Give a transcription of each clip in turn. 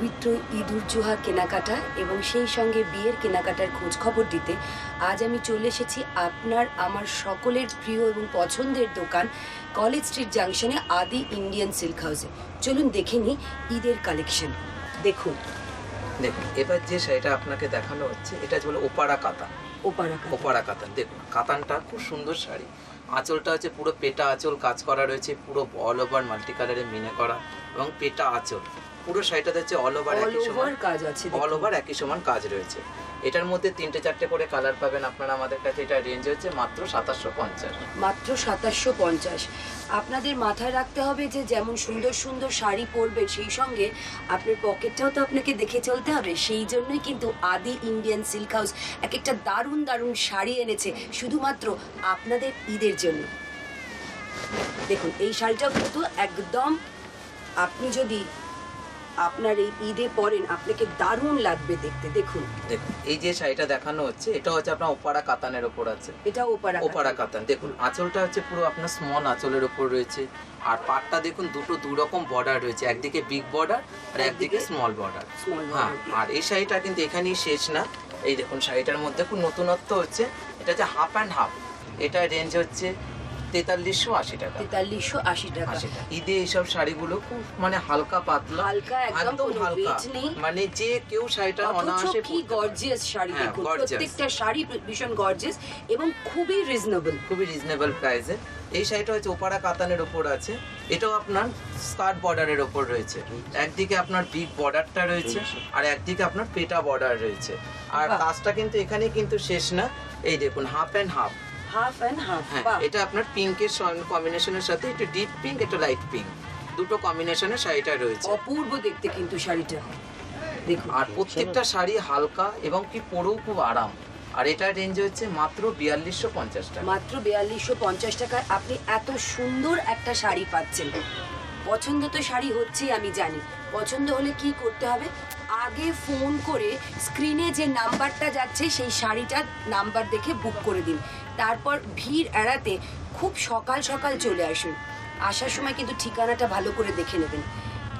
পবিত্র ঈদ উল জুহা কেনাকাটা এবং সেই সঙ্গে বিয়ের কেনাকাটার খোঁজ খবর দিতে আজ আমি চলে এসেছি আপনার আমার সকলের প্রিয় এবং পছন্দের দোকান কলেজ স্ট্রিট জাংশনে আদি ইন্ডিয়ান সিল্ক হাউসে। চলুন দেখে নিই ঈদের কালেকশন। দেখুন এবার যে শাড়িটা আপনাকে দেখানো হচ্ছে এটা হলো ওপারা কাতান। ওপারা কাতান দেখুন, কাতানটা খুব সুন্দর শাড়ি। আঁচলটা হচ্ছে পুরো পেটা আঁচল কাজ করা রয়েছে, পুরো অল ওভার মাল্টি কালারে মিনে করা এবং পেটা আঁচল। পুরো শাড়িটাতে হচ্ছে অল ওভার একই সমান কাজ রয়েছে। এটার মধ্যে 3-4টে করে কালার পাবেন আপনারা আমাদের কাছে। এটা রেঞ্জ হচ্ছে মাত্র 2750। মাত্র 2750। আপনাদের মাথায় রাখতে হবে যে যেমন সুন্দর সুন্দর শাড়ি পরবে সেই সঙ্গে আপনার পকেটটাও তো আপনাকে দেখে চলতে হবে। সেই জন্যই কিন্তু আদি ইন্ডিয়ান সিল্ক হাউস এক একটা দারুণ দারুণ শাড়ি এনেছে শুধুমাত্র আপনাদের ঈদের জন্য। দেখুন এই শাড়িটা কিন্তু একদম আপনি যদি আপনার এই ঈদে পরেন আপনাকে দারুণ লাগবে দেখতে। দেখুন এই যে শাড়িটা দেখানো হচ্ছে এটা হচ্ছে আপনার ওপারা কাতানের উপর আছে। এটা ওপারা কাতান। দেখুন আঁচলটা হচ্ছে পুরো আপনার স্মল আঁচলের উপর রয়েছে। আর পাটটা দেখুন দুই রকম বর্ডার রয়েছে, একদিকে বিগ বর্ডার আর একদিকে স্মল বর্ডার। হ্যাঁ, আর এই শাড়িটা কিন্তু এখানেই শেষ না। এই দেখুন শাড়িটার মধ্যে খুব নতুনত্ব হচ্ছে, এটা হচ্ছে হাফ অ্যান্ড হাফ। এটা রেঞ্জ হচ্ছে 4380 টাকা। 4380 টাকা। ঈদে এইসব শাড়িগুলো খুব মানে হালকা পাতলা, একদম হালকা, মানে যে কেউ শাড়িটা অনায়াসে কি গর্জিয়াস শাড়ি। দেখুন প্রত্যেকটা শাড়ি ভীষণ গর্জিয়াস এবং খুবই রিজনেবল প্রাইসে। এই শাড়িটা হচ্ছে ওপারা কাতানের উপর আছে। এটাও আপনার স্কার্ট বর্ডারের উপর রয়েছে, একদিকে আপনার বিগ বর্ডারটা রয়েছে আর একদিকে আপনার পেটা বর্ডার রয়েছে। আর কাজটা কিন্তু এখানে কিন্তু শেষ না। এই দেখুন হাফ অ্যান্ড হাফ। এটা আপনার পিঙ্কের কম্বিনেশনের সাথে একটু ডিপ পিঙ্ক, একটু লাইট পিঙ্ক, দুটো কম্বিনেশনের শাড়িটা রয়েছে। অপূর্ব দেখতে কিন্তু শাড়িটা। দেখুন আর প্রত্যেকটা শাড়ি হালকা এবং কি পরেও খুব আরাম। আর এটা রেঞ্জ হচ্ছে মাত্র 4250 টাকা। মাত্র 4250 টাকায় আপনি এত সুন্দর একটা শাড়ি পাচ্ছেন। পছন্দ তো শাড়ি হচ্ছে আমি জানি। পছন্দ হলে কি করতে হবে, আগে ফোন করে স্ক্রিনে যে নাম্বারটা যাচ্ছে সেই শাড়িটার নাম্বার দেখে বুক করে দিন। তারপর ভিড় এড়াতে খুব সকাল সকাল চলে আসুন। আসার সময় কিন্তু ঠিকানাটা ভালো করে দেখে নেবেন।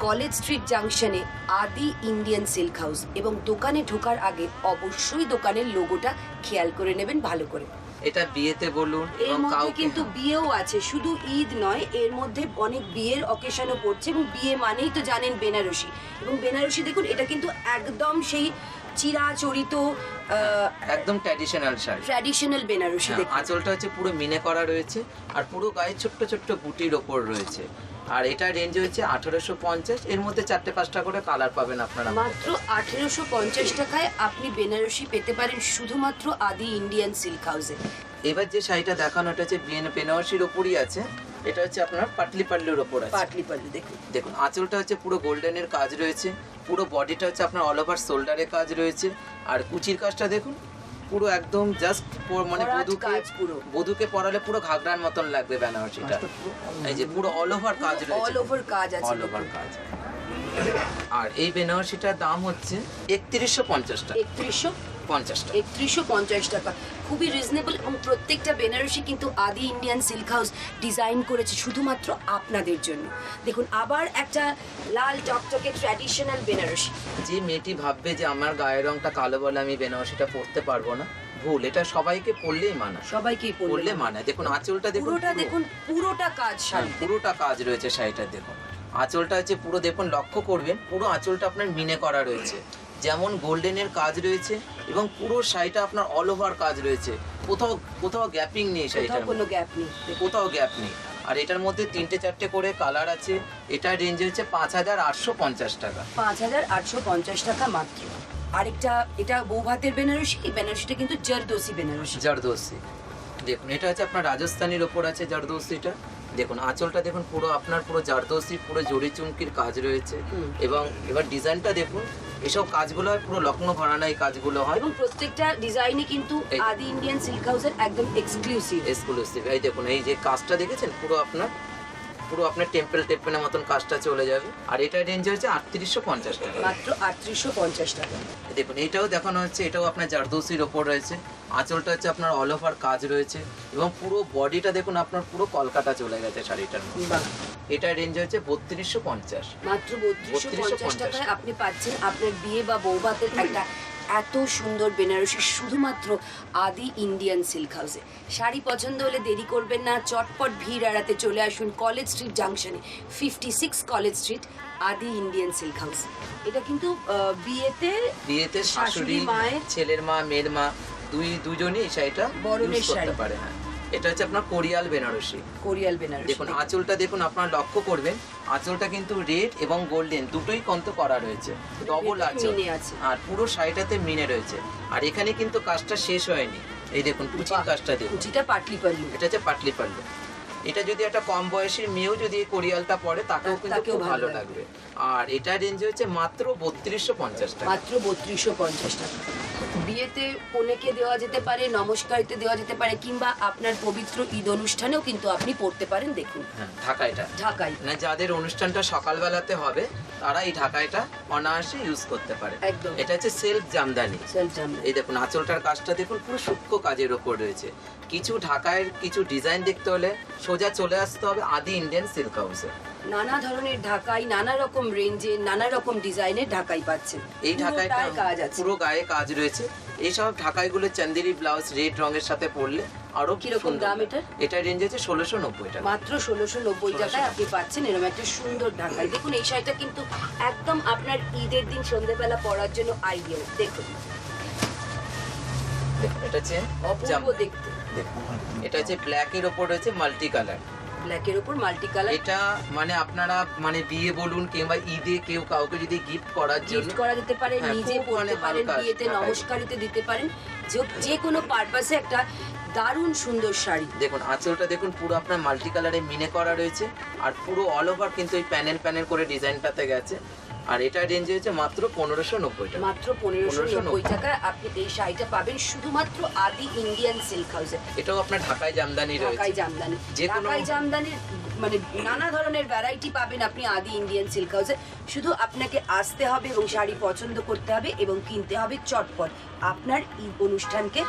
কলেজ স্ট্রিট জাংশনে আদি ইন্ডিয়ান সিল্ক হাউস এবং দোকানে ঢোকার আগে অবশ্যই দোকানের লোগোটা খেয়াল করে নেবেন ভালো করে। এটা বিয়েতে বলুন, এর মধ্যে কিন্তু বিয়েও আছে, শুধু ঈদ নয়, এর মধ্যে অনেক বিয়ের অকেশনও পড়ছে এবং বিয়ে মানেই তো জানেন বেনারসি। এবং বেনারসি দেখুন এটা কিন্তু একদম সেই চিরাচরিত একদম ট্র্যাডিশনাল বেনারসি। আঁচলটা হচ্ছে পুরো মিনে করা রয়েছে আর পুরো গায়ে ছোট্ট ছোট্ট বুটির ওপর রয়েছে। আর এটা রেঞ্জ হচ্ছে 1850। এর মধ্যে 4-5টা করে কালার পাবেন আপনারা। মাত্র 1850 টাকায় আপনি বেনারসি পেতে পারেন শুধুমাত্র আদি ইন্ডিয়ান সিল্ক হাউসে। এবার যে শাড়িটা দেখানো এটা হচ্ছে বেনারসির ওপরই আছে। এটা হচ্ছে আপনার পাটলি পাল্লুর ওপর আছে। পাটলি পাল্লু দেখুন আঁচলটা হচ্ছে পুরো গোল্ডেনের কাজ রয়েছে, পুরো বডিটা হচ্ছে আপনার অল ওভার শোল্ডারে কাজ রয়েছে। আর কুচির কাজটা দেখুন পুরো একদম জাস্ট মানে বধূকে পরালে পুরো ঘাগরার মতন লাগবে বেনারসিটা। এই যে পুরো অল ওভার কাজ রয়েছে, অল ওভার কাজ আছে। আর এই বেনারসিটার দাম হচ্ছে 3150 টাকা। 3150 টাকা, খুবই রিজনেবল। এবং প্রত্যেকটা বেনারসি কিন্তু আদি ইন্ডিয়ান সিল্ক হাউস ডিজাইন করেছে শুধুমাত্র আপনাদের জন্য। দেখুন আবার একটা লাল টকটকে ট্র্যাডিশনাল বেনারসি। যে মেয়েটি ভাববে যে আমার গায়ের রংটা কালো বলে আমি বেনারসিটা পরতে পারবো না, ভুল। এটা সবাইকে পরলেই মানায়, পরলে মানায়। দেখুন আঁচলটা দেখুন, পুরোটা কাজ শাড়ি, পুরোটা কাজ রয়েছে শাড়িটা। দেখুন আঁচলটা হচ্ছে পুরো দেখুন, লক্ষ্য করবেন পুরো আঁচলটা আপনার মিনে করা রয়েছে, যেমন গোল্ডেনের কাজ রয়েছে এবং পুরো শাড়িটা আপনার অল ওভার কাজ রয়েছে। কোথাও গ্যাপিং নেই শাড়িটার, কোথাও গ্যাপ নেই। আর এটার মধ্যে 3-4টে করে কালার আছে। এটা রেঞ্জ হচ্ছে 5850 টাকা। 5850 টাকা মাত্র। আরেকটা এটা বৌভাতের বেনারসি। এই বেনারসিটা কিন্তু জারদোসি। দেখুন এটা হচ্ছে আপনার রাজস্থানের ওপর আছে জারদোসিটা। দেখুন আঁচলটা দেখুন পুরো আপনার পুরো জারদোসি, পুরো জড়ি চুমকির কাজ রয়েছে। এবং এবার ডিজাইনটা দেখুন, এসব কাজগুলো হয় পুরো লখনৌ ঘরানায় কাজগুলো হয় এবং প্রত্যেকটা ডিজাইনই কিন্তু আদি ইন্ডিয়ান সিল্ক হাউসের একদম এক্সক্লুসিভ। এই দেখুন এই যে কাজটা দেখেছেন পুরো আপনার টেম্পলের মতন কাজটা চলে যাবে। আর এটা রেঞ্জ হচ্ছে 3850 টাকা। মাত্র 3850 টাকা। দেখুন এটাও দেখানো হচ্ছে, এটাও আপনার জারদোসির ওপর রয়েছে। আঁচলটা হচ্ছে আপনার অল ওভার কাজ রয়েছে এবং পুরো বডিটা দেখুন আপনার পুরো কলকাতা চলে গেছে শাড়িটার মধ্যে। বাহ, এটা রেঞ্জ হচ্ছে 3250। মাত্র 3250 টাকায় আপনি পাচ্ছেন আপনার বিয়ে বা বৌভাতের একটা এত সুন্দর বেনারসি শুধুমাত্র আদি ইন্ডিয়ান সিল্ক হাউসে। শাড়ি পছন্দ হলে দেরি করবেন না, চটপট ভিড় এড়াতে চলে আসুন কলেজ স্ট্রিট জাংশনে, 56 কলেজ স্ট্রিট, আদি ইন্ডিয়ান সিল্ক হাউস। এটা কিন্তু বিয়েতে শাশুড়ি মায়ের, ছেলের মা, মেয়ের মা দুজনই এই শাড়িটা বরণের use করতে শাড়ি পারে। হ্যাঁ, এটা হচ্ছে আপনার কোরিয়াল বেনারসি। কোরিয়াল বেনারসি। দেখুন আঁচলটা দেখুন, আপনারা লক্ষ্য করবেন আঁচলটা কিন্তু রেড এবং গোল্ডেন দুটোই কন্ত করা রয়েছে, ডবল আঁচল, আর পুরো শাড়িটাতে মিনে রয়েছে। আর এখানে কিন্তু কাজটা শেষ হয়নি, এই দেখুন কুচির কাজটা দেখুন, কুচিটা পাটলি পাল্লু, এটা হচ্ছে পাটলি পাল্লু। এটা যদি একটা কম বয়সী মেয়েও যদি এই কোরিয়ালটা পরে তাকেও কিন্তু খুব ভালো লাগবে। আর এটা রেঞ্জ হচ্ছে মাত্র 3250 টাকা। মাত্র 3250 টাকা। বিয়েতে কনেকে দেওয়া যেতে পারে, নমস্কারিতে দেওয়া যেতে পারে, কিংবা আপনার পবিত্র ঈদ অনুষ্ঠানেও কিন্তু আপনি পড়তে পারেন। দেখুন হ্যাঁ, ঢাকাইটা ঢাকাই, মানে যাদের অনুষ্ঠানটা সকালবেলাতে হবে তারা এই ঢাকাইটা অনায়াসে ইউজ করতে পারে। একদম। এটা হচ্ছে সেলফ জামদানি। সেলফ জামদানি। এই দেখুন আঁচলটার কাজটা দেখুন পুরো সূক্ষ্ম কাজের ওপর রয়েছে। কিছু ঢাকায়ের কিছু ডিজাইন দেখতে হলে সোজা চলে আসতে হবে আদি ইন্ডিয়ান সিল্ক হাউসে। নানা ধরনের ঢাকাই, নানা রকম রেঞ্জে, নানা রকম ডিজাইনের ঢাকাই পাচ্ছেন। এই ঢাকাইটা কাজ আছে, পুরো গায়ে কাজ রয়েছে। এইসব ঢাকাইগুলো চান্দেরি ব্লাউজ রেড রঙের সাথে পরলে আরো কিরকম দাম এটা? এটা রেঞ্জ আছে 1690 টাকা। মাত্র 1690 টাকায় আপনি পাচ্ছেন এরকম একটা সুন্দর ঢাকাই। দেখুন এই শাড়িটা কিন্তু একদম আপনার ঈদের দিন সন্ধ্যেবেলা পরার জন্য আইডিয়াল। দেখুন এটা হচ্ছে অপূর্ব দেখতে। দেখুন এটা হচ্ছে ব্ল্যাক এর উপর রয়েছে মাল্টি কালার। ব্ল্যাকের উপর মাল্টি কালার। এটা মানে আপনারা মানে বিয়ে বলুন কিংবা ঈদে কেউ কাউকে যদি গিফট করার জন্য গিফট করা যেতে পারে, হ্যাঁ, নিজে পরতে পারেন, বিয়েতে নমস্কারিতে দিতে পারেন, যে কোনো পারপাসে একটা দারুণ সুন্দর শাড়ি। দেখুন আঁচলটা দেখুন পুরো আপনার মাল্টি কালারে মিনে করা রয়েছে, আর পুরো অল ওভার কিন্তু এই প্যানেল প্যানেল করে ডিজাইনটাতে গেছে। আর এটা রেঞ্জ হয়েছে মাত্র 1590 টাকা। মাত্র 1590 টাকায় আপনি এই শাড়িটা পাবেন শুধুমাত্র আদি ইন্ডিয়ান সিল্ক হাউসে। এটাও আপনার ঢাকাই জামদানি রয়েছে। ঢাকাই জামদানি, ঢাকাই জামদানির মানে নানা ধরনের ভ্যারাইটি পাবেন আপনি আদি ইন্ডিয়ান সিল্ক হাউসে। শুধু আপনাকে আসতে হবে এবং শাড়ি পছন্দ করতে হবে এবং কিনতে হবে চটপট আপনার ঈদ অনুষ্ঠানকে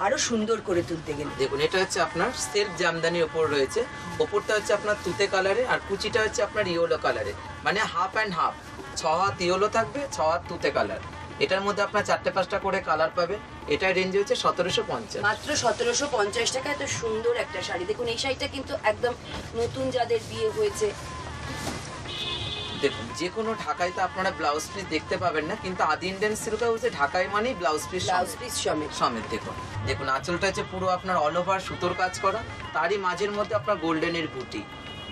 আরো সুন্দর করে তুলতে গেলে। দেখুন এটা হচ্ছে আপনার সেলফ জামদানির ওপর রয়েছে। ওপরটা হচ্ছে আপনার তুতে কালারে আর কুচিটা হচ্ছে আপনার ইয়েলো কালারে, মানে হাফ অ্যান্ড হাফ। 6 হাত ইয়েলো থাকবে, 6 হাত তুতে কালার। এটার মধ্যে আপনার 4-5টা করে কালার পাবে। এটা রেঞ্জ হচ্ছে 1750। মাত্র 1750 টাকা এত সুন্দর একটা শাড়ি। দেখুন এই শাড়িটা কিন্তু একদম নতুন যাদের বিয়ে হয়েছে। দেখুন যে কোনো ঢাকাইতে আপনারা ব্লাউজ পিস দেখতে পাবেন না, কিন্তু আদি ইন্ডিয়ান সিল্ক হাউসে ঢাকাই মানেই ব্লাউজ পিস সমেত। দেখুন আঁচলটা হচ্ছে পুরো আপনার অল ওভার সুতোর কাজ করা, তারই মাঝের মধ্যে আপনার গোল্ডেনের বুটি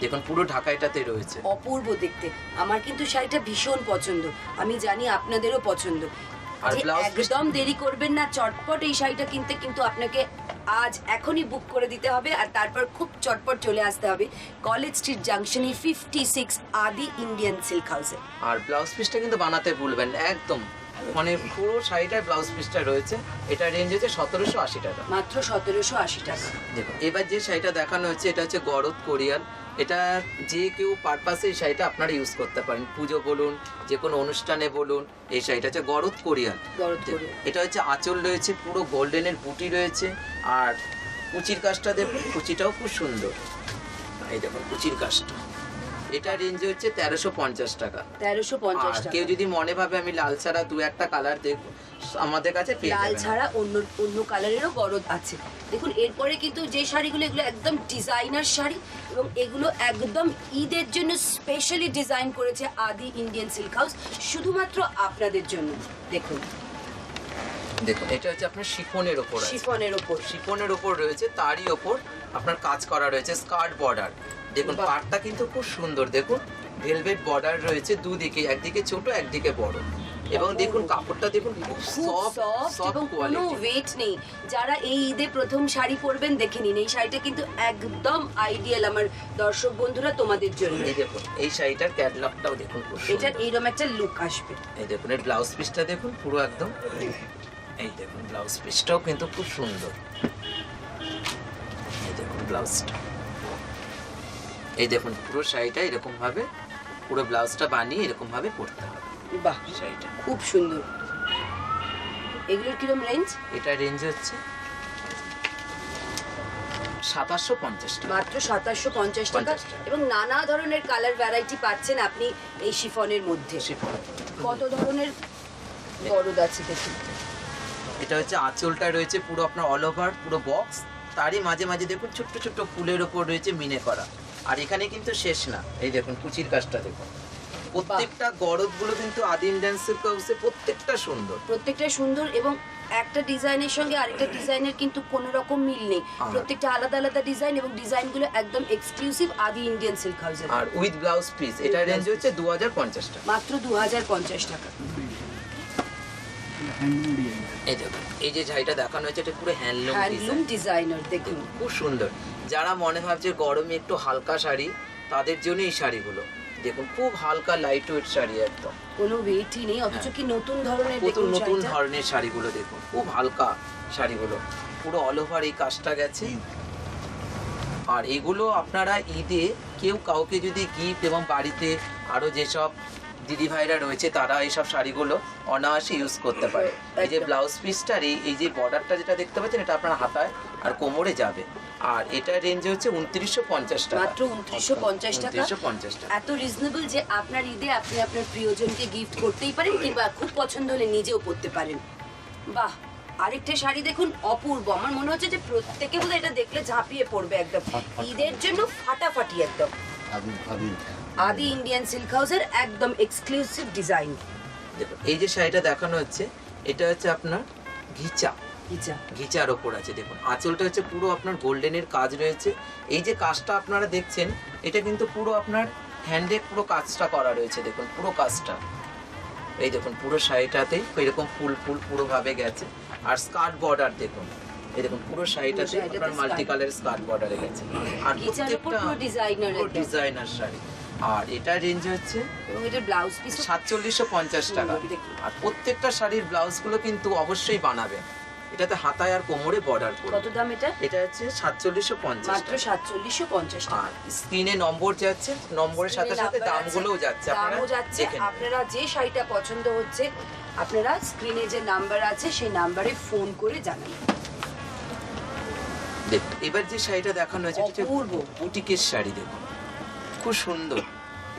দেখুন পুরো ঢাকাইটাতে রয়েছে। অপূর্ব দেখতে। আমার কিন্তু শাড়িটা ভীষণ পছন্দ, আমি জানি আপনাদেরও পছন্দ। আর একদম দেরি করবেন না, চটপট এই শাড়িটা কিনতে কিন্তু আপনাকে আজ এখনই বুক করে দিতে হবে, আর তারপর খুব চটপট চলে আসতে হবে কলেজ স্ট্রিট জাংশনে 56 আদি ইন্ডিয়ান সিল্ক হাউসে। আর ব্লাউজ পিসটা কিন্তু বানাতে ভুলবেন না একদম, মানে পুরো শাড়িটার ব্লাউজ পিসটা রয়েছে। এটা রেঞ্জ হচ্ছে 1780 টাকা। মাত্র 1780 টাকা। দেখুন এবার যে শাড়িটা দেখানো হচ্ছে এটা হচ্ছে গরদ কোরিয়াল। এটা যে কেউ পারপাসে এই শাড়িটা আপনারা ইউজ করতে পারেন, পুজো বলুন, যে কোনো অনুষ্ঠানে বলুন। এই শাড়িটা হচ্ছে গরদ কোরিয়াল। এটা হচ্ছে আঁচল রয়েছে, পুরো গোল্ডেনের বুটি রয়েছে, আর কুচির কাজটা দেখুন, কুচিটাও খুব সুন্দর। এই দেখুন কুচির কাজটা। এটা রেঞ্জ হচ্ছে 1350 টাকা। 1350 টাকা। কেউ যদি মনে ভাবে আমি লাল ছাড়া 2-1টা কালার দেখবো, আমাদের কাছে পেয়ে যাবেন। লাল ছাড়া অন্য কালারেরও গরদ আছে। দেখুন এরপরে কিন্তু যে শাড়িগুলো, এগুলো একদম ডিজাইনার শাড়ি এবং এগুলো একদম ঈদের জন্য স্পেশালি ডিজাইন করেছে আদি ইন্ডিয়ান সিল্ক হাউস শুধুমাত্র আপনাদের জন্য। দেখুন এটা হচ্ছে আপনার শিফনের ওপর, শিফনের ওপর রয়েছে, তারই ওপর আপনার কাজ করা রয়েছে স্কার্ট বর্ডার। দেখুন পাড়টা কিন্তু খুব সুন্দর, দেখুন ভেলভেট বর্ডার রয়েছে দুদিকে, একদিকে ছোট একদিকে বড়। এবং দেখুন কাপড়টা দেখুন খুব সফট এবং কোনো ওয়েট নেই। যারা এই ঈদে প্রথম শাড়ি পরবেন দেখে নিন, এই শাড়িটা কিন্তু একদম আইডিয়াল আমার দর্শক বন্ধুরা তোমাদের জন্য। এই দেখুন এই শাড়িটার ক্যাটালগটাও দেখুন, এটা এইরকম একটা লুক আসবে। এই দেখুন এর ব্লাউজ পিসটা দেখুন পুরো একদম, এই দেখুন ব্লাউজ পিসটাও কিন্তু খুব সুন্দর। এই দেখুন ব্লাউজটা, এই দেখুন পুরো শাড়িটা এরকম ভাবে পুরো ব্লাউজটা বানিয়ে এরকম ভাবে পরতে হবে। বাহ শাড়িটা খুব সুন্দর। এগুলোর কিরকম রেঞ্জ? এটা রেঞ্জ হচ্ছে 2750 টাকা। মাত্র 2750 টাকা 50 টাকা। এবং নানা ধরনের কালার ভ্যারাইটি পাচ্ছেন আপনি এই শিফনের মধ্যে। শিফন। কত ধরনের বরদ আছে দেখুন। এটা হচ্ছে আঁচলটা রয়েছে পুরো আপনার অল ওভার পুরো বক্স, তারই মাঝে মাঝে দেখুন ছোট্ট ছোট্ট ফুলের ওপর রয়েছে মিনে করা। আর এখানে কিন্তু শেষ না, এই দেখুন কুচির কাজটা দেখুন। প্রত্যেকটা গরদগুলো কিন্তু আদি ইন্ডিয়ান সিল্ক হাউসে প্রত্যেকটা সুন্দর। প্রত্যেকটা সুন্দর এবং একটা ডিজাইনের সঙ্গে আরেকটা ডিজাইনের কিন্তু কোনো রকম মিল নেই। প্রত্যেকটা আলাদা আলাদা ডিজাইন এবং ডিজাইনগুলো একদম এক্সক্লুসিভ আদি ইন্ডিয়ান সিল্ক হাউসের। আর উইথ ব্লাউজ পিস এটা রেঞ্জ হচ্ছে 2050 টাকা। মাত্র 2050 টাকা। এই দেখুন এই যে শাড়িটা দেখানো হয়েছে এটা পুরো হ্যান্ডলুম হ্যান্ডলুম ডিজাইনার দেখুন। খুব সুন্দর। যারা মনে ভাবছে গরমে একটু হালকা শাড়ি, তাদের জন্য এই শাড়িগুলো দেখুন, খুব হালকা লাইট ওয়েট শাড়ি, একদম কোনো ওয়েটই নেই, অথচ কি নতুন ধরনের নতুন দেখুন নতুন শাড়িটা। ধরনের শাড়িগুলো দেখুন, খুব হালকা শাড়িগুলো, পুরো অল ওভার এই কাজটা গেছে। আর এগুলো আপনারা ঈদে কেউ কাউকে যদি গিফট এবং বাড়িতে আরো যেসব দিদি ভাইরা রয়েছে তারা এইসব শাড়িগুলো অনায়াসে ইউজ করতে পারে। এই যে ব্লাউজ পিসটার এই যে বর্ডারটা যেটা দেখতে পাচ্ছেন এটা আপনার হাতায় আর কোমরে যাবে। আর এটা রেঞ্জ হচ্ছে 2950 টাকা। মাত্র 2950 টাকা। 2950 টাকা। এত রিজনেবল যে আপনার ঈদে আপনি আপনার প্রিয়জনকে গিফট করতেই পারেন কিংবা খুব পছন্দ হলে নিজেও পরতে পারেন। বাহ, আরেকটা শাড়ি দেখুন, অপূর্ব। আমার মনে হচ্ছে যে প্রত্যেকে বোধহয় এটা দেখলে ঝাঁপিয়ে পড়বে একদম। ঈদের জন্য ফাটাফাটি একদম। আদি ইন্ডিয়ান সিল্ক হাউসের একদম এক্সক্লুসিভ ডিজাইন। দেখুন এই যে শাড়িটা দেখানো হচ্ছে এটা হচ্ছে আপনার ঘিচা, ঘিচার ওপর আছে। দেখুন আঁচলটা হচ্ছে পুরো আপনার গোল্ডেনের কাজ রয়েছে। এই যে কাজটা আপনারা দেখছেন এটা কিন্তু পুরো আপনার হ্যান্ডে পুরো কাজটা করা রয়েছে। দেখুন পুরো কাজটা, এই দেখুন পুরো শাড়িটাতেই এরকম ফুল ফুল পুরো ভাবে গেছে। আর স্কার্ট বর্ডার দেখুন, এই দেখুন পুরো শাড়িটাতে আপনার মাল্টি কালার স্কার্ট বর্ডারে গেছে। আর প্রত্যেকটা ডিজাইনার শাড়ি। আর এটা রেঞ্জ হচ্ছে এবং এটার ব্লাউজ পিস 4750 টাকা। আর প্রত্যেকটা শাড়ির ব্লাউজগুলো কিন্তু অবশ্যই বানাবেন। এটাতে হাতায় আর কোমরে বর্ডার করবে। কত দাম এটা? এটা হচ্ছে 4750 মাত্র 4750 টাকা। আর স্ক্রিনে নম্বর যাচ্ছে, নম্বরের সাথে সাথে দামগুলোও যাচ্ছে। দামও যাচ্ছে। আপনারা যে শাড়িটা পছন্দ হচ্ছে আপনারা স্ক্রিনে যে নাম্বার আছে সেই নাম্বারে ফোন করে জানান। দেখুন এবার যে শাড়িটা দেখানো হয়েছে এটা অপূর্ব বুটিকের শাড়ি। দেখুন খুব সুন্দর।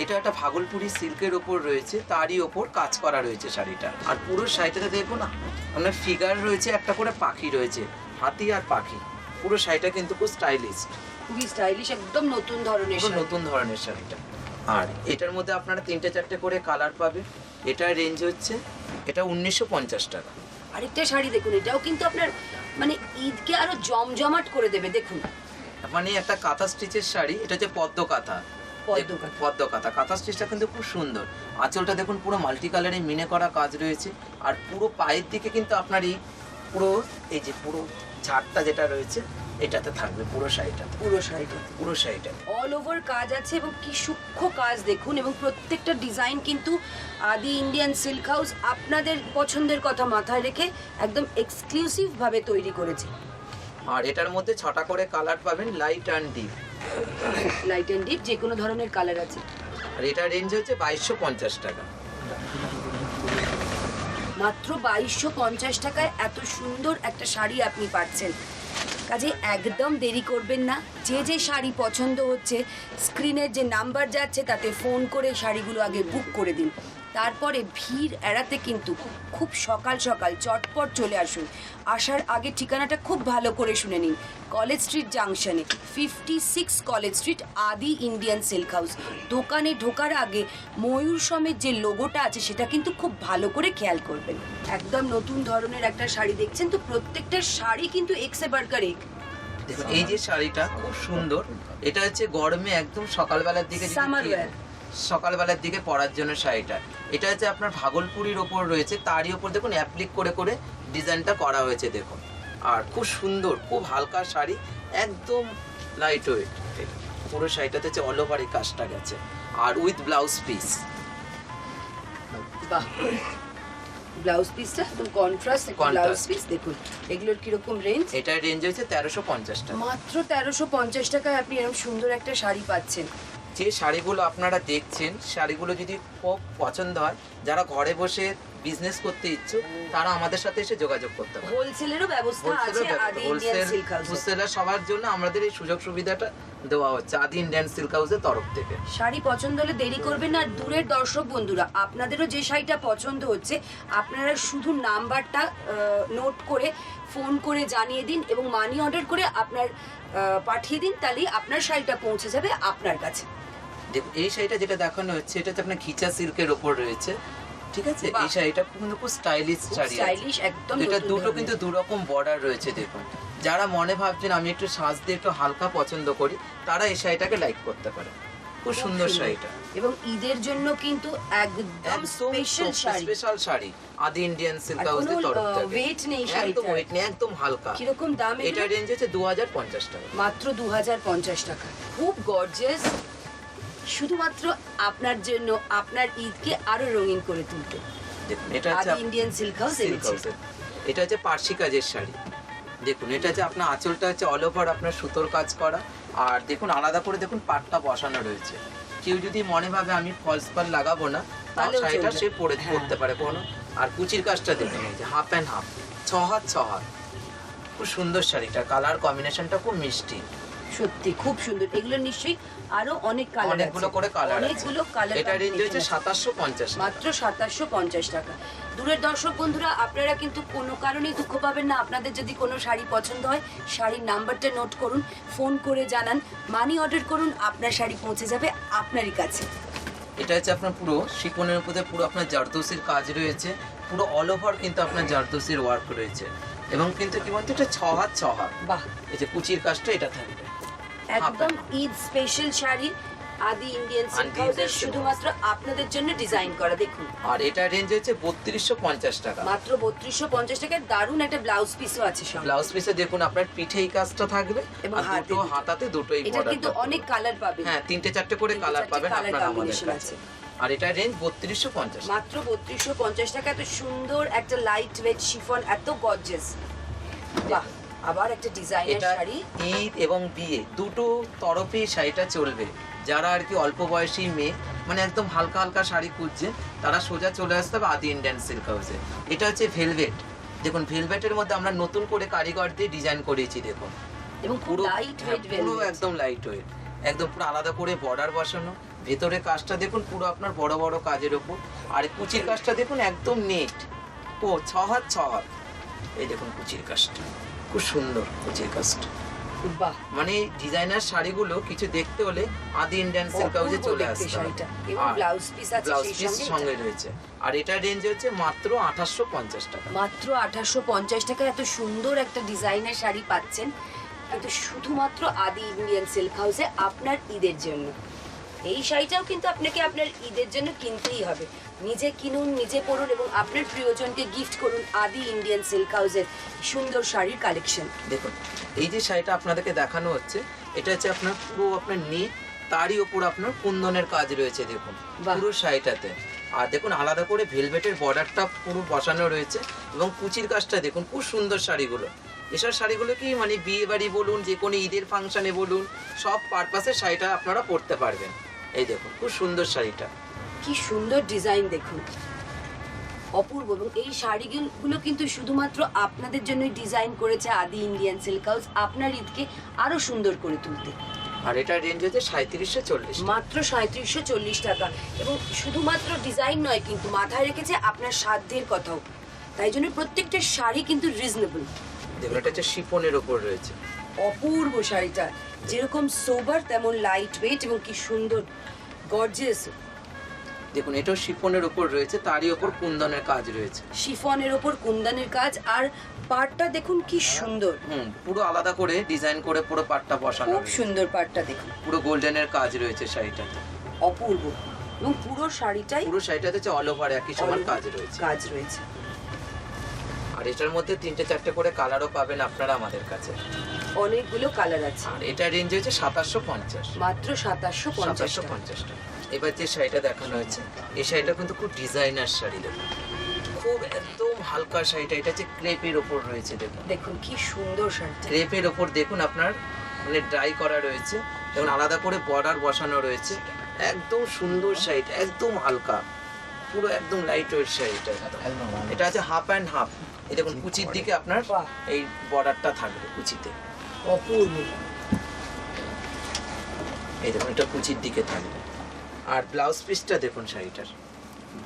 এটা একটা ভাগলপুরি সিল্কের ওপর রয়েছে, তারই ওপর কাজ করা রয়েছে শাড়িটা। আর পুরো শাড়িটাতে দেখবো না আপনার ফিগার রয়েছে, একটা করে পাখি রয়েছে, হাতি আর পাখি। পুরো শাড়িটা কিন্তু খুব স্টাইলিশ, খুবই স্টাইলিশ, একদম নতুন ধরনের শাড়ি। নতুন ধরনের শাড়িটা। আর এটার মধ্যে আপনারা 3-4টে করে কালার পাবে। এটার রেঞ্জ হচ্ছে এটা 1950 টাকা। আরেকটা শাড়ি দেখুন, এটাও কিন্তু আপনার মানে ঈদকে আরো জমজমাট করে দেবে। দেখুন মানে একটা কাঁথা স্টিচের শাড়ি, এটা হচ্ছে পদ্ম কাঁথা। পদ্ম কাঁথা, কাঁথা স্টিচটা কিন্তু খুব সুন্দর। আঁচলটা দেখুন পুরো মাল্টি কালারে মিনে করা কাজ রয়েছে। আর পুরো পায়ের দিকে কিন্তু আপনার এই পুরো এই যে পুরো ঝাড়টা যেটা রয়েছে এটাতে থাকবে পুরো শাড়িটা, পুরো শাড়িটা অল ওভার কাজ আছে এবং কি সূক্ষ্ম কাজ দেখুন। এবং প্রত্যেকটা ডিজাইন কিন্তু আদি ইন্ডিয়ান সিল্ক হাউস আপনাদের পছন্দের কথা মাথায় রেখে একদম এক্সক্লুসিভ ভাবে তৈরি করেছে। আর এটার মধ্যে 6টা করে কালার পাবেন, light and deep. Light and deep যে কোনো ধরনের কালার আছে। আর এটা রেঞ্জ হচ্ছে 2250 টাকা। মাত্র 2250 টাকায় এত সুন্দর একটা শাড়ি আপনি পাচ্ছেন। কাজে একদম দেরি করবেন না। যে যে শাড়ি পছন্দ হচ্ছে স্ক্রিনের যে নাম্বার যাচ্ছে তাতে ফোন করে শাড়িগুলো আগে বুক করে দিন। তারপরে ভিড় এড়াতে কিন্তু খুব সকাল সকাল চটপট চলে আসুন। আসার আগে ঠিকানাটা খুব ভালো করে শুনে নিন। কলেজ স্ট্রিট জাংশনে 56 কলেজ স্ট্রিট আদি ইন্ডিয়ান সিল্ক হাউস। দোকানে ঢোকার আগে ময়ূর সমেত যে লোগোটা আছে সেটা কিন্তু খুব ভালো করে খেয়াল করবেন। একদম নতুন ধরনের একটা শাড়ি দেখছেন তো, প্রত্যেকটা শাড়ি কিন্তু এক্সে বার্কার এক। দেখুন এই যে শাড়িটা খুব সুন্দর, এটা হচ্ছে গরমে একদম সকালবেলার দিকে সকালবেলার দিকে পরার জন্য শাড়িটা। এটা হচ্ছে আপনার ভাগলপুরির ওপর রয়েছে, তারই ওপর দেখুন অ্যাপ্লিক করে করে ডিজাইনটা করা হয়েছে দেখুন। আর খুব সুন্দর, খুব হালকা শাড়ি, একদম লাইট ওয়েট। পুরো শাড়িটাতে হচ্ছে অল ওভার এই কাজটা গেছে আর উইথ ব্লাউজ পিস। বাহ, ব্লাউজ পিসটা একদম কন্ট্রাস্ট ব্লাউজ পিস। দেখুন এগুলোর কিরকম রেঞ্জ? এটার রেঞ্জ হচ্ছে 1350 টাকা। মাত্র 1350 টাকায় আপনি এরকম সুন্দর একটা শাড়ি পাচ্ছেন। যে শাড়িগুলো আপনারা দেখছেন শাড়িগুলো যদি খুব পছন্দ হয়, যারা ঘরে বসে বিজনেস করতে ইচ্ছুক তারা আমাদের সাথে এসে যোগাযোগ করতে পারে। হোলসেলেরও ব্যবস্থা আছে আদি ইন্ডিয়ান সিল্ক হাউসে। হোলসেলার সবার জন্য আমাদের এই সুযোগ সুবিধাটা দেওয়া হচ্ছে আদি ইন্ডিয়ান সিল্ক হাউসের তরফ থেকে। শাড়ি পছন্দ হলে দেরি করবেন না। দূরের দর্শক বন্ধুরা, আপনাদেরও যে শাড়িটা পছন্দ হচ্ছে আপনারা শুধু নাম্বারটা নোট করে ফোন করে জানিয়ে দিন এবং মানি অর্ডার করে আপনার পাঠিয়ে দিন, তাহলেই আপনার শাড়িটা পৌঁছে যাবে আপনার কাছে। দেখুন এই শাড়িটা যেটা দেখানো হচ্ছে এটা হচ্ছে আপনার খিচা সিল্কের ওপর রয়েছে, ঠিক আছে? বাহ। এই শাড়িটা কিন্তু খুব স্টাইলিশ শাড়ি, স্টাইলিশ একদম। এটা নতুন দুটো ধরনের। কিন্তু দু রকম বর্ডার রয়েছে। দেখুন যারা মনে ভাবছেন আমি একটু সাজতে একটু হালকা পছন্দ করি তারা এই শাড়িটাকে লাইক করতে পারে। খুব সুন্দর শাড়িটা এবং ঈদের জন্য কিন্তু একদম স্পেশাল শাড়ি। স্পেশাল শাড়ি আদি ইন্ডিয়ান সিল্ক আর হাউসের কোনো, তরফ থেকে। weight নেই একদম শাড়িটার। ওয়েট নেই, একদম হালকা। কিরকম দাম এটা রেঞ্জ হচ্ছে 2050 টাকা। মাত্র 2050 টাকা। খুব গর্জিয়াস, শুধুমাত্র আপনার জন্য, আপনার ঈদকে আরো রঙিন করে তুলতে। দেখুন এটা আদি হচ্ছে ইন্ডিয়ান সিল্ক হাউস সিল্ক এনেছে। হাউসের, এটা হচ্ছে পার্সি কাজের শাড়ি। দেখুন এটা হচ্ছে আপনার আঁচলটা হচ্ছে অল ওভার আপনার সুতোর কাজ করা, আর দেখুন আলাদা করে দেখুন পাটটা বসানো রয়েছে। কেউ যদি মনে ভাবে আমি ফলস পার লাগাবো না তাহলে তাহলেও শাড়িটা চলবে। সে পরে হ্যাঁ। পরতে পারে কোনো। আর কুচির কাজটা দেখুন এই যে হাফ অ্যান্ড হাফ, 6 হাত 6 হাত। খুব সুন্দর শাড়িটা, কালার কম্বিনেশনটা খুব মিষ্টি। সত্যি খুব সুন্দর। এগুলো নিশ্চয়ই আরো অনেক কালার আছে, অনেকগুলো করে কালার আছে। অনেকগুলো কালার। এটা রেঞ্জ হচ্ছে 2750 মাত্র 2750 টাকা। দূরের দর্শক বন্ধুরা, আপনারা কিন্তু কোনো কারণেই দুঃখ পাবেন না। আপনাদের যদি কোনো শাড়ি পছন্দ হয়, শাড়ির নাম্বারটা নোট করুন, ফোন করে জানান, মানি অর্ডার করুন, আপনার শাড়ি পৌঁছে যাবে আপনারই কাছে। এটা হচ্ছে আপনার পুরো শিপনের উপরে পুরো আপনার জারদোসির কাজ রয়েছে, পুরো অল ওভার কিন্তু আপনার জারদোসির ওয়ার্ক রয়েছে এবং কিন্তু কি বলতো এটা 6 হাত 6 হাত। বাহ, এই যে কুচির কাজটা এটা থাকবে একদম ঈদ স্পেশাল শাড়ি আদি ইন্ডিয়ান সিল্ক আদি হাউসে ইন্ডিয়ান সিল্ক শুধুমাত্র আপনাদের জন্য ডিজাইন করা। দেখুন আর এটা রেঞ্জ হচ্ছে 3250 টাকা। মাত্র 3250 টাকায় দারুণ একটা ব্লাউজ পিসও আছে সঙ্গে। ব্লাউজ পিসে দেখুন আপনার পিঠে এই কাজটা থাকবে এবং আর হাতে দুটো দুটো। হাতাতে দুটোই এটা কিন্তু অনেক কালার পাবেন। হ্যাঁ 3-4টে করে তিনটে কালার চারটে পাবেন colour আপনারা আমাদের combination কাছে। আছে। আর এটা রেঞ্জ 3250। মাত্র 3250 টাকা। এত সুন্দর একটা লাইট ওয়েট শিফন, এত গর্জিয়াস। বাহ, আবার একটা ডিজাইনার এটা শাড়ি। ঈদ এবং বিয়ে দুটো তরফেই শাড়িটা চলবে। যারা আর কি অল্প বয়সী মেয়ে মানে একদম হালকা হালকা শাড়ি খুঁজছেন তারা সোজা চলে আসতে হবে আদি ইন্ডিয়ান সিল্ক হাউসে। এটা হচ্ছে ভেলভেট। দেখুন ভেলভেটের মধ্যে আমরা নতুন করে কারিগর দিয়ে ডিজাইন করেছি। দেখুন এবং পুরো লাইট ওয়েট পুরো একদম লাইট ওয়েট, একদম পুরো আলাদা করে বর্ডার বসানো। ভেতরে কাজটা দেখুন পুরো আপনার বড় বড় কাজের ওপর, আর কুচির কাজটা দেখুন একদম নেট। ও 6 হাত 6 হাত। এই দেখুন কুচির কাজটা খুব সুন্দর, কুচির কাজটা। বাহ, মানে ডিজাইনার শাড়িগুলো কিছু দেখতে হলে আদি ইন্ডিয়ান সিল্ক হাউসে অপূর্ব চলে দেখতে আসতে হবে। শাড়িটা। এবং আর ব্লাউজ পিস আছে ব্লাউজ সেই পিস সঙ্গে। সঙ্গে রয়েছে। আর এটা রেঞ্জ হচ্ছে মাত্র 2850 টাকা। মাত্র 2850 টাকা এত সুন্দর একটা ডিজাইনার শাড়ি পাচ্ছেন, কিন্তু শুধুমাত্র আদি ইন্ডিয়ান সিল্ক হাউসে আপনার ঈদের জন্য। এই শাড়িটাও কিন্তু আপনাকে আপনার ঈদের জন্য কিনতেই হবে। নিজে কিনুন, নিজে পরুন এবং আপনার প্রিয়জনকে গিফট করুন আদি ইন্ডিয়ান সিল্ক হাউসের সুন্দর শাড়ির কালেকশন। দেখুন এই যে শাড়িটা আপনাদেরকে দেখানো হচ্ছে এটা হচ্ছে আপনার পুরো আপনার নেট, তারই ওপর আপনার কুন্দনের কাজ রয়েছে। দেখুন বাহ। পুরো শাড়িটাতে। আর দেখুন আলাদা করে ভেলভেটের বর্ডারটা পুরো বসানো রয়েছে এবং কুচির কাজটা দেখুন খুব সুন্দর শাড়িগুলো। এসব শাড়িগুলো কি মানে বিয়ে বাড়ি বলুন, যে কোনো ঈদের ফাংশনে বলুন, সব পারপাসে শাড়িটা আপনারা পরতে পারবেন। এই দেখুন খুব সুন্দর শাড়িটা, কি সুন্দর ডিজাইন দেখুন, অপূর্ব। এবং এই শাড়িগুলো কিন্তু শুধুমাত্র আপনাদের জন্যই ডিজাইন করেছে আদি ইন্ডিয়ান সিল্ক হাউস, আপনার ঈদকে আরো সুন্দর করে তুলতে। আর এটা রেঞ্জ হচ্ছে 3740। মাত্র 3740 টাকা। এবং শুধুমাত্র ডিজাইন নয়, কিন্তু মাথায় রেখেছে আপনার সাধ্যের কথাও। তাই জন্য প্রত্যেকটা শাড়ি কিন্তু রিজনেবল। দেখুন এটা হচ্ছে শিফনের ওপর রয়েছে। অপূর্ব শাড়িটা, যেরকম সোবার তেমন লাইট ওয়েট এবং কি সুন্দর গর্জিয়াস। দেখুন এটাও শিফনের ওপর রয়েছে, তারই ওপর কুন্দনের কাজ রয়েছে। শিফনের ওপর কুন্দনের কাজ, আর পাড়টা দেখুন কি সুন্দর। পুরো আলাদা করে ডিজাইন করে পুরো পাটটা বসানো খুব রয়েছে। সুন্দর পাড়টা দেখুন, পুরো গোল্ডেনের কাজ রয়েছে শাড়িটাতে। অপূর্ব। এবং পুরো শাড়িটাই পুরো শাড়িটাতে হচ্ছে অল ওভার একই সমান কাজ রয়েছে। কাজ রয়েছে। আর এটার মধ্যে 3-4টে করে কালারও পাবেন আপনারা আমাদের কাছে। অনেকগুলো কালার আছে। আর এটা রেঞ্জ হচ্ছে 2750। মাত্র 2750 টাকা। 2750 টাকা। এবার যে শাড়িটা দেখানো হচ্ছে এই শাড়িটা কিন্তু খুব ডিজাইনার শাড়ি। দেখুন খুব একদম হালকা শাড়িটা, এটা হচ্ছে ক্রেপের ওপর রয়েছে। দেখুন দেখুন কি সুন্দর শাড়িটা। ক্রেপের ওপর দেখুন আপনার মানে ড্রাই করা রয়েছে এবং আলাদা করে বর্ডার বসানো রয়েছে। একদম সুন্দর শাড়িটা, একদম হালকা। পুরো একদম লাইট ওয়েট শাড়িটা এটা আছে হাফ অ্যান্ড হাফ। এই দেখুন কুচির দিকে আপনার বাহ। এই বর্ডারটা থাকবে কুচিতে। অপূর্ব। এই দেখুন এটা কুচির দিকে থাকবে। আর ব্লাউজ পিসটা দেখুন শাড়িটার,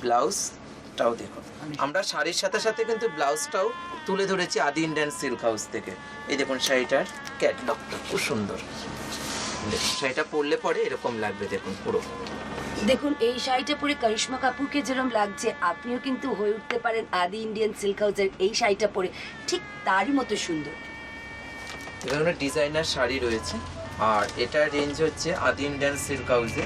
ব্লাউজটাও দেখুন। আমরা শাড়ির সাথে সাথে কিন্তু ব্লাউজটাও তুলে ধরেছি আদি ইন্ডিয়ান সিল্ক হাউস থেকে। এই দেখুন শাড়িটার ক্যাটলগটা খুব সুন্দর। দেখুন শাড়িটা পরলে পরে এরকম লাগবে দেখুন পুরো। দেখুন এই শাড়িটা পরে করিশ্মা কাপুরকে যেরকম লাগছে, আপনিও কিন্তু হয়ে উঠতে পারেন আদি ইন্ডিয়ান সিল্ক হাউসের এই শাড়িটা পরে ঠিক তারই মতো সুন্দর। এখানে ডিজাইনার শাড়ি রয়েছে আর এটার রেঞ্জ হচ্ছে আদি ইন্ডিয়ান সিল্ক হাউসে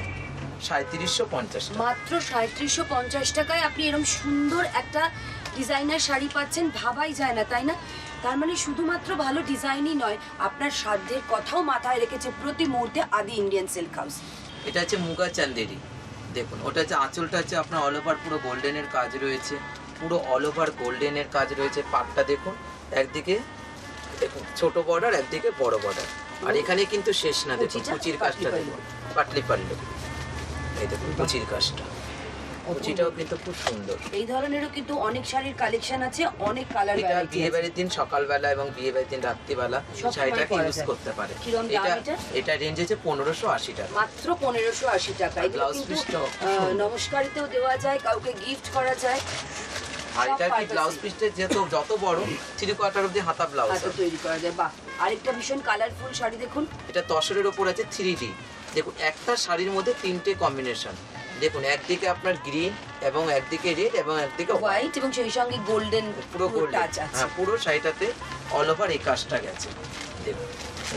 3750 টাকা। মাত্র 3750 টাকায় আপনি এরকম সুন্দর একটা ডিজাইনার শাড়ি পাচ্ছেন, ভাবাই যায় না তাই না? তার মানে শুধুমাত্র ভালো ডিজাইনই নয়, আপনার সাধ্যের কথাও মাথায় রেখেছে প্রতি মুহূর্তে আদি ইন্ডিয়ান সিল্ক হাউস। এটা হচ্ছে মুগা চান্দেরি। দেখুন ওটা হচ্ছে আঁচলটা হচ্ছে আপনার অল ওভার পুরো গোল্ডেনের কাজ রয়েছে, পুরো অল ওভার গোল্ডেনের কাজ রয়েছে। পাটটা দেখুন, একদিকে দেখুন ছোট বর্ডার, একদিকে বড় বর্ডার। আর এখানে কিন্তু শেষ না, দেখুন কুচির কাজটা দেখুন, পাটলি পাল্লু। এই দেখুন কুচির কাজটা, কুচিটাও কিন্তু খুব সুন্দর। এই ধরনেরও কিন্তু অনেক শাড়ির কালেকশন আছে, অনেক কালার এটা ভ্যারাইটি বিয়ে আছে। বাড়ির দিন সকালবেলা এবং বিয়ে বাড়ির দিন রাত্রিবেলা সব সময় শাড়িটাকে পরা ইউজ যায়। করতে পারে। কিরম দাম এটা? এটা রেঞ্জ হচ্ছে 1580 টাকা। মাত্র 1580 টাকা। এগুলো ব্লাউজ কিন্তু পিসটাও নমস্কারিতেও দেওয়া যায়, কাউকে গিফট করা যায়। আর সব এটা কি purpose-এই। ব্লাউজ পিসটা যেহেতু যত বড় 3/4 অবধি হাতা ব্লাউজ। হাতে তৈরি করা যায়। বাহ, আরেকটা ভীষণ কালারফুল শাড়ি দেখুন। এটা তসরের ওপর আছে 3D। দেখুন একটা শাড়ির মধ্যে 3টে কম্বিনেশন। দেখুন একদিকে আপনার গ্রিন এবং একদিকে রেড এবং একদিকে হোয়াইট, হোয়াইট এবং সেই সঙ্গে গোল্ডেন পুরো গোল্ডেন। টাচ আছে। হ্যাঁ, পুরো শাড়িটাতে অল ওভার এই কাজটা গেছে দেখুন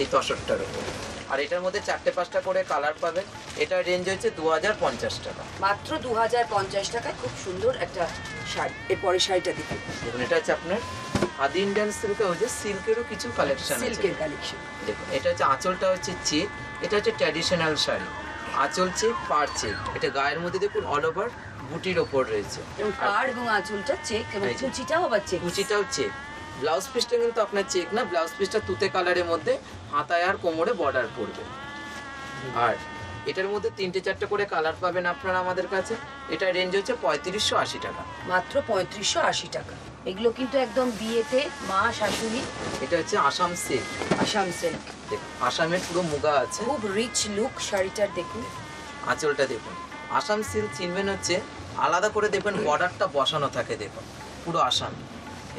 এই তসরটার উপর। আর এটার মধ্যে 4টে-5টা করে কালার পাবেন। এটার রেঞ্জ হচ্ছে 2050 টাকা। মাত্র 2050 টাকায় খুব সুন্দর একটা শাড়ি। এরপরে শাড়িটা দেখুন, দেখুন এটা হচ্ছে আপনার আদি ইন্ডিয়ান সিল্কে হচ্ছে সিল্কেরও কিছু কালেকশন আছে। সিল্কের কালেকশন। দেখুন এটা হচ্ছে আঁচলটা হচ্ছে চেক, এটা হচ্ছে ট্র্যাডিশনাল শাড়ি। আঁচল চেক, পাড় চেক। এটা গায়ের মধ্যে দেখুন অল ওভার বুটির ওপর রয়েছে। এবং পাড় এবং আঁচলটা চেক এবং এই যে। কুচিটাও আবার চেক। কুচিটাও চেক। ব্লাউজ পিসটা কিন্তু আপনার চেক না, ব্লাউজ পিসটা তুতে কালারের মধ্যে হাতায় আর কোমরে বর্ডার পড়বে। আর এটার মধ্যে 3টে-4টে করে কালার পাবেন আপনারা আমাদের কাছে। এটা রেঞ্জ হচ্ছে 3580 টাকা। মাত্র 3580 টাকা। এগুলো কিন্তু একদম বিয়েতে মা শাশুড়ি। এটা হচ্ছে আসাম সিল্ক। আসাম সিল্ক। দেখুন আসামের পুরো মুগা আছে। খুব রিচ লুক শাড়িটার দেখুন। আঁচলটা দেখুন। আসাম সিল্ক চিনবেন হচ্ছে আলাদা করে দেখবেন বর্ডারটা বসানো থাকে দেখুন পুরো আসাম।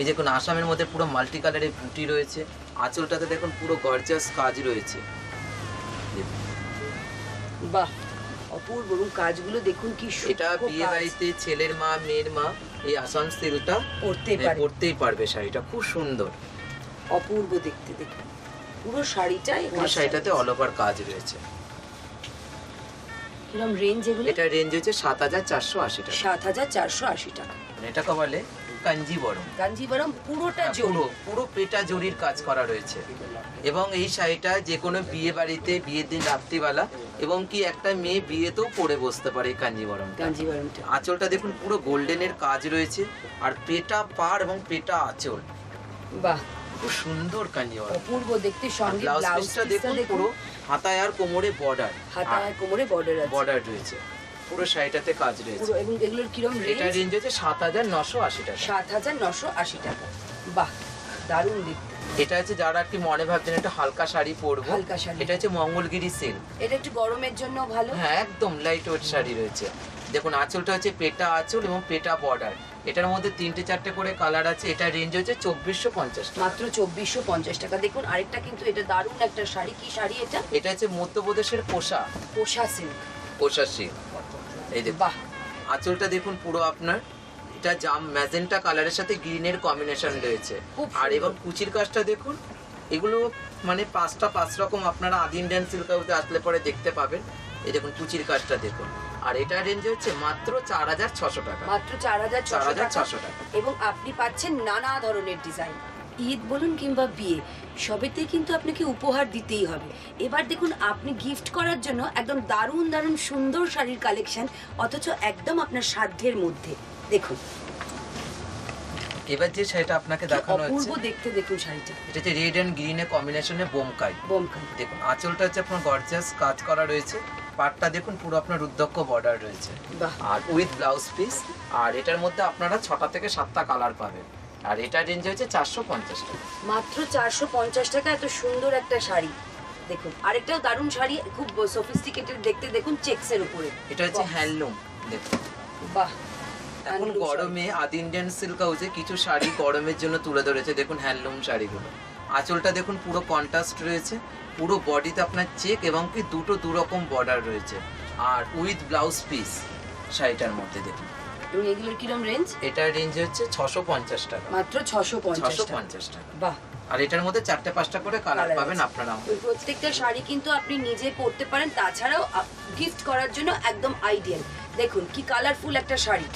এই দেখুন আসামের মধ্যে পুরো মাল্টি কালারের বুটি রয়েছে। আঁচলটাতে দেখুন পুরো গর্জিয়াস কাজ রয়েছে। দেখুন, বাহ, অপূর্ব। এবং কাজগুলো দেখুন কি এটা সূক্ষ্ম বিয়ে কাজ। বাড়িতে ছেলের মা মেয়ের মা এই আসাম সিল্কটা পরতেই পারে। পরতেই পারবে। শাড়িটা খুব সুন্দর, অপূর্ব দেখতে দেখুন পুরো শাড়িটাই। পুরো শাড়িটাতে অল ওভার কাজ রয়েছে। কিরম রেঞ্জ এগুলো? এটা রেঞ্জ হচ্ছে 7480 টাকা। 7480 টাকা। এটাকে বলে কাঞ্জিবরম। কাঞ্জিভারম পুরোটা জোড়। পুরো পুরো পেটা জরির কাজ করা রয়েছে। এবং এই শাড়িটা যে কোনো বিয়ে বাড়িতে বিয়ের দিন রাত্রিবেলা এবং কি একটা মেয়ে বিয়েতেও পরে বসতে পারে এই কাঞ্জিবরম। কাঞ্জিভারমটা আঁচলটা দেখুন পুরো গোল্ডেনের কাজ রয়েছে আর পেটা পাড় এবং পেটা আঁচল বাহ, খুব সুন্দর কাঞ্জিবরম। অপূর্ব দেখতে। সঙ্গে ব্লাউজ ব্লাউজ পিসটা দেখুন পুরো হাতায় আর কোমরে বর্ডার, হাতায় আর কোমরে বর্ডার আছে বর্ডার রয়েছে। পুরো শাড়িটাতে কাজ রয়েছে। পুরো। এবং এগুলোর কিরম এটা রেঞ্জ? রেঞ্জ হচ্ছে 7980 টাকা। 7980 টাকা। বাহ, দারুণ দেখতে। এটা হচ্ছে যারা আর কি মনে ভাবছেন একটা হালকা শাড়ি পরবো, হালকা শাড়ি। এটা হচ্ছে মঙ্গলগিরি সিল্ক। এটা একটু গরমের জন্য ভালো। হ্যাঁ একদম লাইট ওয়েট শাড়ি রয়েছে। দেখুন আঁচলটা হচ্ছে পেটা আঁচল এবং পেটা বর্ডার। এটার মধ্যে 3টে-4টে করে কালার আছে। এটা রেঞ্জ হচ্ছে 2450 টাকা। মাত্র 2450 টাকা। দেখুন আরেকটা কিন্তু এটা দারুণ একটা শাড়ি। কি শাড়ি এটা? এটা হচ্ছে মধ্যপ্রদেশের কোষা কোষা সিল্ক। সিল্ক। এই দেখুন বাহ, আঁচলটা দেখুন পুরো আপনার এটা জাম ম্যাজেন্টা কালারের সাথে গ্রিনের কম্বিনেশন রয়েছে। খুব আর সুন্দর। এবং কুচির কাজটা দেখুন, এগুলো মানে 5টা 5 রকম আপনারা আদি ইন্ডিয়ান সিল্ক হাউসে আসলে পরে দেখতে পাবেন। এই দেখুন কুচির কাজটা দেখুন। আর এটা রেঞ্জ হচ্ছে মাত্র 4600 টাকা। মাত্র 4600 টাকা। 4600 টাকা। এবং আপনি পাচ্ছেন নানা ধরনের ডিজাইন। ঈদ বলুন কিংবা বিয়ে, সবেতেই কিন্তু আপনাকে উপহার দিতেই হবে। এবার দেখুন আপনি গিফট করার জন্য একদম দারুণ দারুণ সুন্দর শাড়ির কালেকশন, অথচ একদম আপনার সাধ্যের মধ্যে। দেখুন এবার যে শাড়িটা আপনাকে দেখানো অপূর্ব হচ্ছে দেখতে। দেখুন শাড়িটা এটা হচ্ছে রেড এন্ড গ্রিনের কম্বিনেশনে বোমকাই। বোমকাই। দেখুন আঁচলটা হচ্ছে আপনার গর্জিয়াস কাজ করা রয়েছে পাটটা দেখুন পুরো আপনার রুদ্রাক্ষ বর্ডার রয়েছে বাহ। আর উইথ ব্লাউজ পিস। আর এটার মধ্যে আপনারা 6টা থেকে 7টা কালার পাবেন। আর এটা রেঞ্জ হচ্ছে 450 টাকা। মাত্র 450 টাকা এত সুন্দর একটা শাড়ি। দেখুন আরেকটাও দারুণ শাড়ি, খুব সফিস্টিকেটেড দেখতে, দেখুন চেকসের উপরে। এটা হচ্ছে হ্যান্ডলুম। দেখুন বাহ, এখন handloom গরমে আদি ইন্ডিয়ান সিল্ক হাউসে কিছু শাড়ি গরমের জন্য তুলে ধরেছে। দেখুন হ্যান্ডলুম শাড়িগুলো, আঁচলটা দেখুন পুরো কন্ট্রাস্ট রয়েছে, পুরো বডিতে আপনার চেক এবং কি দু রকম বর্ডার রয়েছে আর উইথ ব্লাউজ পিস শাড়িটার মধ্যে। দেখুন এবং এগুলোর কিরম রেঞ্জ? এটার রেঞ্জ হচ্ছে 650 টাকা। মাত্র 650 টাকা। বাহ। আর এটার মধ্যে 4টে-5টা করে কালার Colour পাবেন আছে। আপনারা। ওই প্রত্যেকটা শাড়ি কিন্তু আপনি নিজে পরতে পারেন, তাছাড়াও গিফট করার জন্য একদম আইডিয়াল। দেখুন কি কালারফুল একটা শাড়ি।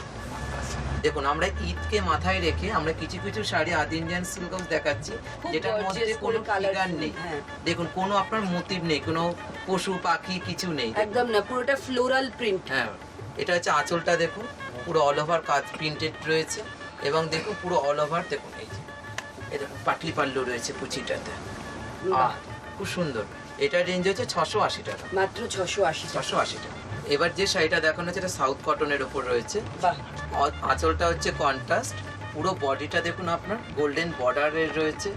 দেখুন আমরা ঈদকে মাথায় রেখে আমরা কিছু কিছু শাড়ি আদি ইন্ডিয়ান সিল্ক হাউস দেখাচ্ছি খুব যেটার মধ্যে gorgeous কোনো করে colourful, ফিগার নেই। হ্যাঁ। দেখুন কোনো আপনার মোটিভ নেই, কোনো পশু পাখি কিছু নেই। একদম না, পুরোটা ফ্লোরাল প্রিন্ট। হ্যাঁ, এটা হচ্ছে আঁচলটা দেখুন পুরো অল ওভার কাজ প্রিন্টেড রয়েছে এবং দেখুন পুরো অল ওভার দেখুন এই যে এই দেখুন পাটলি পাল্লু রয়েছে কুচিটাতে। বাহ, খুব সুন্দর। এটার রেঞ্জ হচ্ছে 680 টাকা। মাত্র 680 টাকা। 680 টাকা। এবার যে শাড়িটা দেখানো হচ্ছে এটা সাউথ কটনের উপর রয়েছে। বাহ, আঁচলটা হচ্ছে কন্ট্রাস্ট, পুরো বডিটা দেখুন আপনার গোল্ডেন বর্ডারের রয়েছে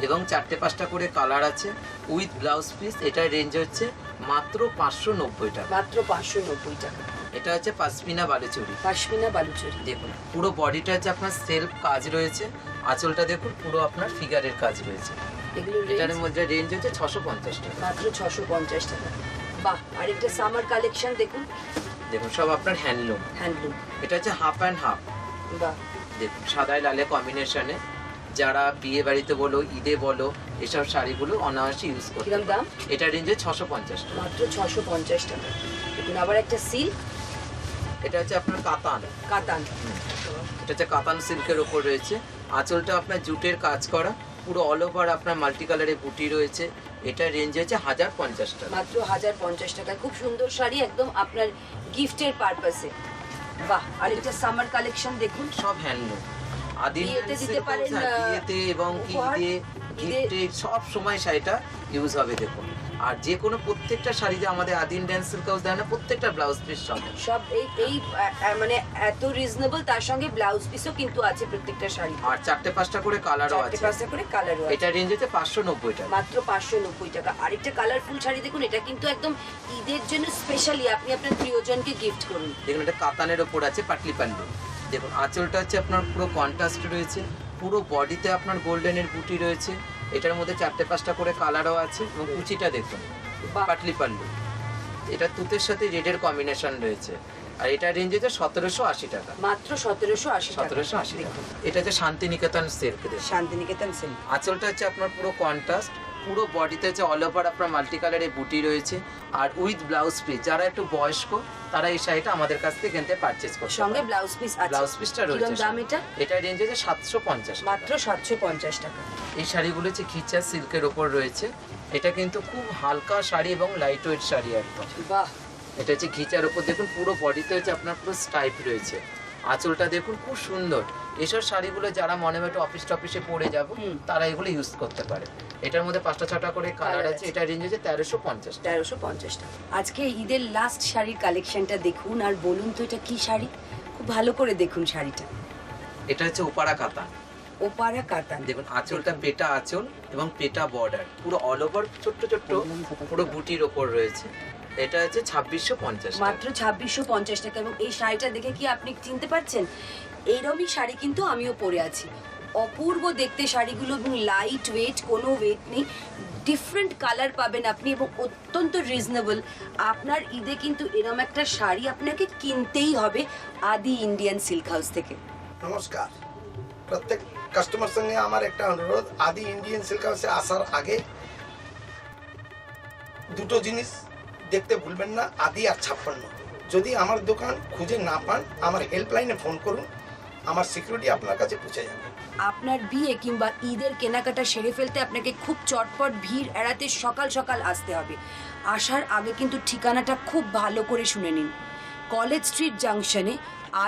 এবং 4টে-5টা করে কালার আছে উইথ ব্লাউজ পিস। এটার রেঞ্জ হচ্ছে মাত্র 590 টাকা। মাত্র 590 টাকা। এটা হচ্ছে পাশমিনা বালুচুরি। পাশমিনা বালুচরি। দেখুন পুরো বডিটা হচ্ছে আপনার সেলফ কাজ রয়েছে, আঁচলটা দেখুন পুরো আপনার ফিগারের কাজ রয়েছে। এগুলোর এটার রেঞ্জ মধ্যে রেঞ্জ হচ্ছে 650 টাকা। মাত্র 650 টাকা। বাহ, আরেকটা সামার কালেকশন দেখুন, দেখুন সব আপনার হ্যান্ডলুম। হ্যান্ডলুম। এটা হচ্ছে হাফ অ্যান্ড হাফ। বাহ, দেখুন সাদায় লালে কম্বিনেশনে যারা বিয়ে বাড়িতে বলো ঈদে বলো এসব শাড়িগুলো অনায়াসে ইউজ করতে কিরম দাম? পারে। এটা রেঞ্জে 650 টাকা। মাত্র 650 টাকা। দেখুন আবার একটা সিল্ক এটা হচ্ছে আপনার কাতান। কাতান। এটা হচ্ছে কাতান সিল্কের ওপর রয়েছে, আঁচলটা আপনার জুটের কাজ করা, পুরো অল ওভার আপনার মাল্টি কালারের বুটি রয়েছে। এটা রেঞ্জ হচ্ছে 1050 টাকা। মাত্র 1050 টাকায় খুব সুন্দর শাড়ি, একদম আপনার গিফটের পারপাসে। বাহ, আরেকটা সামার কালেকশন দেখুন, সব হ্যান্ডলুম। আদি বিয়েতে দিতে পারেন, বিয়েতে এবং কি উপহার, ঈদে ঈদে। গিফটে সব সময় শাড়িটা ইউজ হবে। দেখুন আর যে কোনো প্রত্যেকটা শাড়ি যে আমাদের আদি ইন্ডিয়ান সিল্ক হাউস দেয় না, প্রত্যেকটা ব্লাউজ পিস সঙ্গে সব এই এই মানে এত রিজনেবল, তার সঙ্গে ব্লাউজ পিসও কিন্তু আছে প্রত্যেকটা শাড়ি। আর 4টে-5টা করে কালারও আছে। 4টে-5টা করে কালারও আছে। এটা রেঞ্জ হচ্ছে 590 টাকা। মাত্র 590 টাকা। আরেকটা কালারফুল শাড়ি দেখুন, এটা কিন্তু একদম ঈদের জন্য স্পেশালি আপনি আপনার প্রিয়জনকে গিফট করুন। দেখুন এটা কাতানের ওপর আছে পাটলি পাল্লু। দেখুন আঁচলটা হচ্ছে আপনার পুরো কন্ট্রাস্ট রয়েছে, পুরো বডিতে আপনার গোল্ডেনের বুটি রয়েছে। এটার মধ্যে 4টে-5টা করে কালারও আছে এবং কুচিটা দেখুন বাহ। পাটলি পাল্লু। এটা তুতের সাথে রেডের কম্বিনেশন রয়েছে। আর এটা রেঞ্জ হচ্ছে 1780 টাকা। মাত্র 1780 টাকা। 1780 টাকা। এটা হচ্ছে শান্তিনিকেতন সিল্ক। শান্তিনিকেতন সিল্ক। আঁচলটা হচ্ছে আপনার পুরো কন্ট্রাস্ট, পুরো বডিতে হচ্ছে অল ওভার আপনার মাল্টি কালারের বুটি রয়েছে আর উইথ ব্লাউজ পিস। যারা একটু বয়স্ক তারা এই শাড়িটা আমাদের কাছ থেকে কিনতে পারচেজ করতে সঙ্গে পারে। ব্লাউজ পিস আছে। ব্লাউজ পিসটা রয়েছে। কিরম দাম এটা? এটা রেঞ্জ হচ্ছে 750 টাকা। মাত্র 750 টাকা। এই শাড়িগুলো হচ্ছে ঘিচা সিল্কের ওপর রয়েছে। এটা কিন্তু খুব হালকা শাড়ি এবং লাইট ওয়েট শাড়ি একদম। বাহ, এটা হচ্ছে ঘিচার ওপর দেখুন পুরো বডিতে হচ্ছে আপনার পুরো স্টাইপ রয়েছে, আঁচলটা দেখুন খুব সুন্দর। এসব শাড়িগুলো যারা মনে হয় একটু অফিস টফিসে পরে যাব তারা এগুলো ইউজ করতে পারে। এটার মধ্যে 5টা-6টা করে কালার আছে। এটা রেঞ্জ হচ্ছে 1350 টাকা। 1350 টাকা। আজকে ঈদের লাস্ট শাড়ির কালেকশনটা দেখুন আর বলুন তো এটা কি শাড়ি, খুব ভালো করে দেখুন শাড়িটা। এটা হচ্ছে ওপারা কাতান। ওপারা কাতান। দেখুন আঁচলটা পেটা আঁচল এবং পেটা বর্ডার, পুরো অল ওভার ছোট্ট ছোট্ট পুরো বুটির ওপর রয়েছে। এটা হচ্ছে 2650 টাকা। মাত্র 2650 টাকা। এবং এই শাড়িটা দেখে কি আপনি চিনতে পারছেন? এইরকমই শাড়ি কিন্তু আমিও পরে আছি। অপূর্ব দেখতে শাড়িগুলো এবং লাইট ওয়েট, কোনো ওয়েট নেই, ডিফারেন্ট কালার পাবেন আপনি এবং অত্যন্ত রিজনেবল। আপনার ঈদে কিন্তু এরকম একটা শাড়ি আপনাকে কিনতেই হবে আদি ইন্ডিয়ান সিল্ক হাউস থেকে। নমস্কার, প্রত্যেক কাস্টমার সঙ্গে আমার একটা অনুরোধ, আদি ইন্ডিয়ান সিল্ক হাউসে আসার আগে দুটো জিনিস দেখতে ভুলবেন না, আদি আর 56। যদি আমার দোকান খুঁজে না পান আমার হেল্পলাইনে ফোন করুন, আমার সিকিউরিটি আপনার কাছে পৌঁছে যাবে। আপনার বিয়ে কিংবা ঈদের কেনাকাটা সেরে ফেলতে আপনাকে খুব চটপট ভিড় এড়াতে সকাল সকাল আসতে হবে। আসার আগে কিন্তু ঠিকানাটা খুব ভালো করে শুনে নিন। কলেজ স্ট্রিট জাংশনে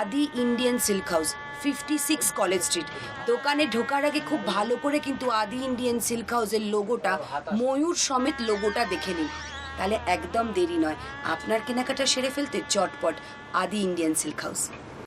আদি Indian silk house, 56 college street. দোকানে ঢোকার আগে খুব ভালো করে কিন্তু আদি ইন্ডিয়ান সিল্ক হাউসের লোগোটা, ময়ূর সমেত লোগোটা দেখে নিন। তাহলে একদম দেরি নয়, আপনার কেনাকাটা সেরে ফেলতে চটপট আদি ইন্ডিয়ান সিল্ক হাউস।